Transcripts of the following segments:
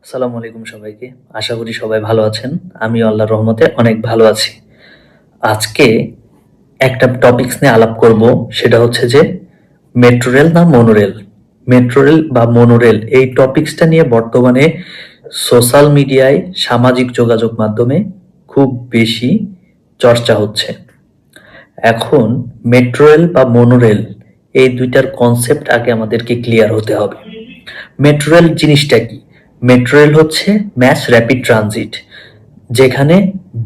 আসসালামু আলাইকুম সবাইকে। আশা করি সবাই ভালো আছেন। আমিও আল্লাহর রহমতে অনেক ভালো আছি। আজকে একটা টপিকস নিয়ে আলাপ করব, সেটা হচ্ছে যে মেট্রো রেল না মনোরেল? মেট্রো রেল বা মনোরেল এই টপিকসটা নিয়ে বর্তমানে সোশ্যাল মিডিয়ায় সামাজিক যোগাযোগ মাধ্যমে খুব বেশি চর্চা হচ্ছে। এখন মেট্রো রেল বা মনোরেল এই দুইটার কনসেপ্ট আগে আমাদেরকে ক্লিয়ার হতে হবে। মেট্রো রেল জিনিসটা কি? মেট্রো রেল হচ্ছে ম্যাস র্যাপিড ট্রানজিট, যেখানে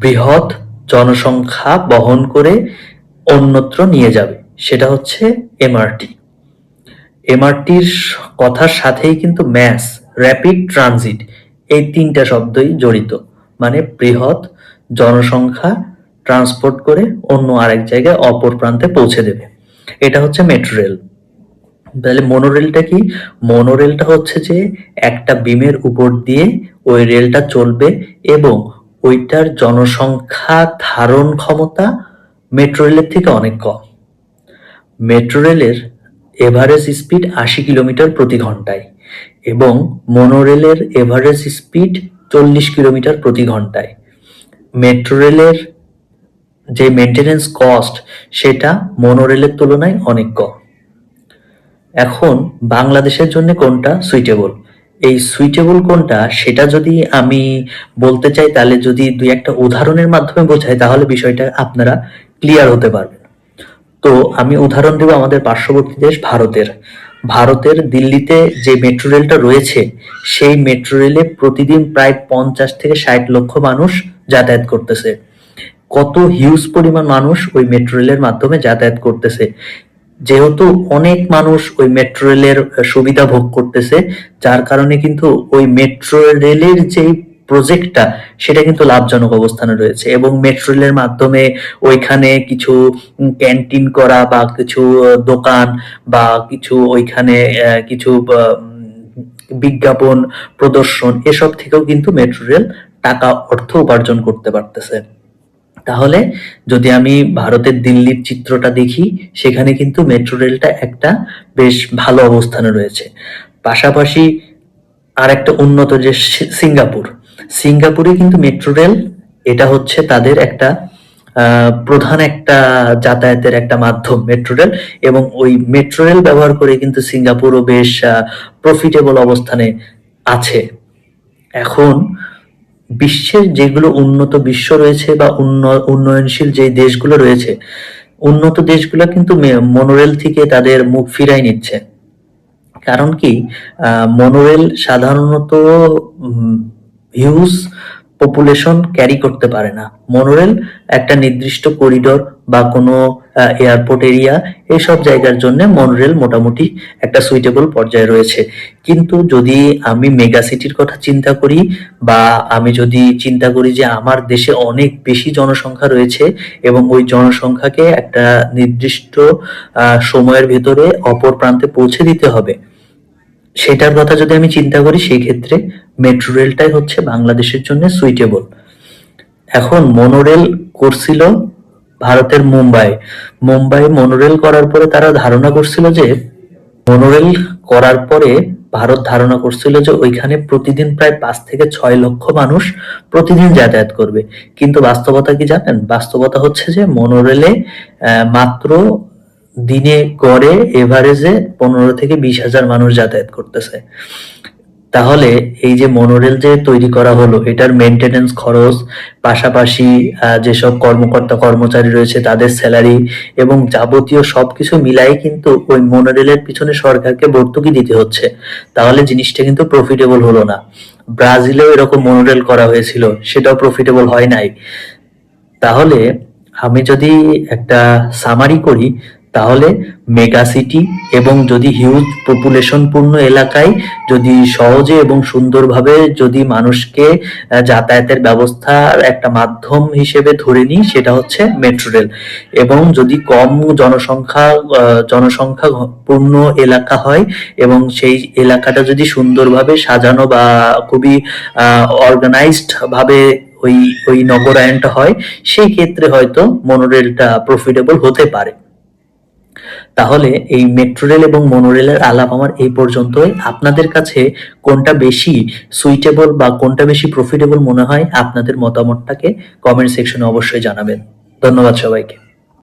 বৃহৎ জনসংখ্যা বহন করে অন্যত্র নিয়ে যাবে, সেটা হচ্ছে এমআরটি। এমআরটির কথার সাথেই কিন্তু ম্যাস র্যাপিড ট্রানজিট এই তিনটা শব্দই জড়িত, মানে বৃহৎ জনসংখ্যা ট্রান্সপোর্ট করে অন্য আরেক জায়গায় অপর প্রান্তে পৌঁছে দেবে। এটা হচ্ছে মেট্রো রেল। তাহলে মনোরেলটা কি? মনোরেলটা হচ্ছে যে একটা বিমের উপর দিয়ে ওই রেলটা চলবে এবং ওইটার জনসংখ্যা ধারণ ক্ষমতা মেট্রো রেলের থেকে অনেক কম। মেট্রো রেলের এভারেজ স্পিড ৮০ কিলোমিটার প্রতি ঘন্টায় এবং মনোরেলের এভারেজ স্পিড ৪০ কিলোমিটার প্রতি ঘন্টায়। মেট্রো রেলের যে মেনটেনেন্স কস্ট সেটা মনোরেলের তুলনায় অনেক কম। এখন বাংলাদেশের জন্য কোনটা সুইটেবল, এই সুইটেবল কোনটা সেটা যদি আমি বলতে চাই, তাহলে যদি দুই একটা উদাহরণের মাধ্যমে বোঝাই তাহলে বিষয়টা আপনারা ক্লিয়ার হতে পারবেন। তো আমি উদাহরণ দেব আমাদের পার্শ্ববর্তী দেশ ভারতের। ভারতের দিল্লিতে যে মেট্রো রেলটা রয়েছে, সেই মেট্রো রেলে প্রতিদিন প্রায় ৫০ থেকে ৬০ লক্ষ মানুষ যাতায়াত করতেছে। কত হিউজ পরিমাণ মানুষ ওই মেট্রো রেলের মাধ্যমে যাতায়াত করতেছে। যেহেতু অনেক মানুষ ওই মেট্রো রেলের সুবিধা ভোগ করতেছে, যার কারণে কিন্তু ওই মেট্রো রেলের যে প্রজেক্টটা সেটা কিন্তু লাভজনক অবস্থানে রয়েছে এবং মেট্রো রেলের মাধ্যমে ওইখানে কিছু ক্যান্টিন করা বা কিছু দোকান বা কিছু ওইখানে কিছু বিজ্ঞাপন প্রদর্শন এসব থেকেও কিন্তু মেট্রো রেল টাকা অর্থ উপার্জন করতে পারতেছে। তাহলে যদি আমি ভারতের দিল্লির চিত্রটা দেখি, সেখানে কিন্তু মেট্রো রেলটা একটা বেশ ভালো অবস্থানে রয়েছে। পাশাপাশি আর একটা উন্নত যে সিঙ্গাপুর, সিঙ্গাপুরে কিন্তু মেট্রো রেল এটা হচ্ছে তাদের একটা প্রধান একটা যাতায়াতের একটা মাধ্যম মেট্রো রেল, এবং ওই মেট্রো রেল ব্যবহার করে কিন্তু সিঙ্গাপুরও বেশ প্রফিটেবল অবস্থানে আছে। এখন বিশ্বের যেগুলো উন্নত বিশ্ব রয়েছে বা উন্নয়নশীল যে দেশগুলো রয়েছে, উন্নত দেশগুলো কিন্তু মনোরেল থেকে তাদের মুখ ফিরাই নিচ্ছে। কারণ কি? মনোরেল সাধারণত হিউজ পপুলেশন ক্যারি করতে পারে না। মনোরেল একটা নির্দিষ্ট করিডোর বা কোনো এয়ারপোর্ট এরিয়া এসব জায়গার জন্য মনোরেল মোটামুটি একটা সুইটেবল পর্যায়ে রয়েছে। কিন্তু যদি আমি মেগা সিটির কথা চিন্তা করি বা আমি যদি চিন্তা করি যে আমার দেশে অনেক বেশি জনসংখ্যা রয়েছে এবং ওই জনসংখ্যাকে একটা নির্দিষ্ট সময়ের ভেতরে অপর প্রান্তে পৌঁছে দিতে হবে, সেটার কথা যদি আমি চিন্তা করি, সেই ক্ষেত্রে মেট্রো রেলটাই হচ্ছে বাংলাদেশের জন্য সুইটেবল। এখন মনোরেল করছিল ভারতের মুম্বাই মনোরেল করার পরে তারা ধারণা করছিল যে মনোরেল করার পরে ভারত ধারণা করছিল যে ওইখানে প্রতিদিন প্রায় ৫ থেকে ৬ লক্ষ মানুষ প্রতিদিন যাতায়াত করবে। কিন্তু বাস্তবতা কি জানেন? বাস্তবতা হচ্ছে যে মনোরেলে মাত্র দিনে গড়ে এভারেজে ১৫ থেকে ২০ হাজার মানুষ যাতায়াত করতেছে। তাহলে এই যে মনোরেল যে তৈরি করা হলো, এটার মেনটেনেন্স খরচ, পাশাপাশি যেসব কর্মকর্তা কর্মচারী রয়েছে তাদের স্যালারি এবং যাবতীয় সবকিছু মিলাই কিন্তু ওই মনোরেলের পিছনে সরকারকে ভর্তুকি দিতে হচ্ছে। তাহলে জিনিসটা কিন্তু প্রফিটেবল হলো না। ব্রাজিলেও এরকম মনোরেল করা হয়েছিল, সেটাও প্রফিটেবল হয় নাই। তাহলে আমি যদি একটা সামারি করি, তাহলে মেগা সিটি এবং যদি হিউজ পপুলেশন পূর্ণ এলাকায় যদি সহজে এবং সুন্দরভাবে যদি মানুষকে যাতায়াতের ব্যবস্থার একটা মাধ্যম হিসেবে ধরে নিই, সেটা হচ্ছে মেট্রো রেল। এবং যদি কম জনসংখ্যা পূর্ণ এলাকা হয় এবং সেই এলাকাটা যদি সুন্দরভাবে সাজানো বা খুবই অর্গানাইজড ভাবে ওই ওই নগরায়নটা হয়, সেই ক্ষেত্রে হয়তো মনোরেলটা প্রফিটেবল হতে পারে। তাহলে এই মেট্রো রেল এবং মনোরেলের আলাপ আমার এই পর্যন্তই। আপনাদের কাছে কোনটা বেশি সুইটেবল বা কোনটা বেশি প্রফিটেবল মনে হয় আপনাদের মতামতটাকে কমেন্ট সেকশনে অবশ্যই জানাবেন। ধন্যবাদ সবাইকে।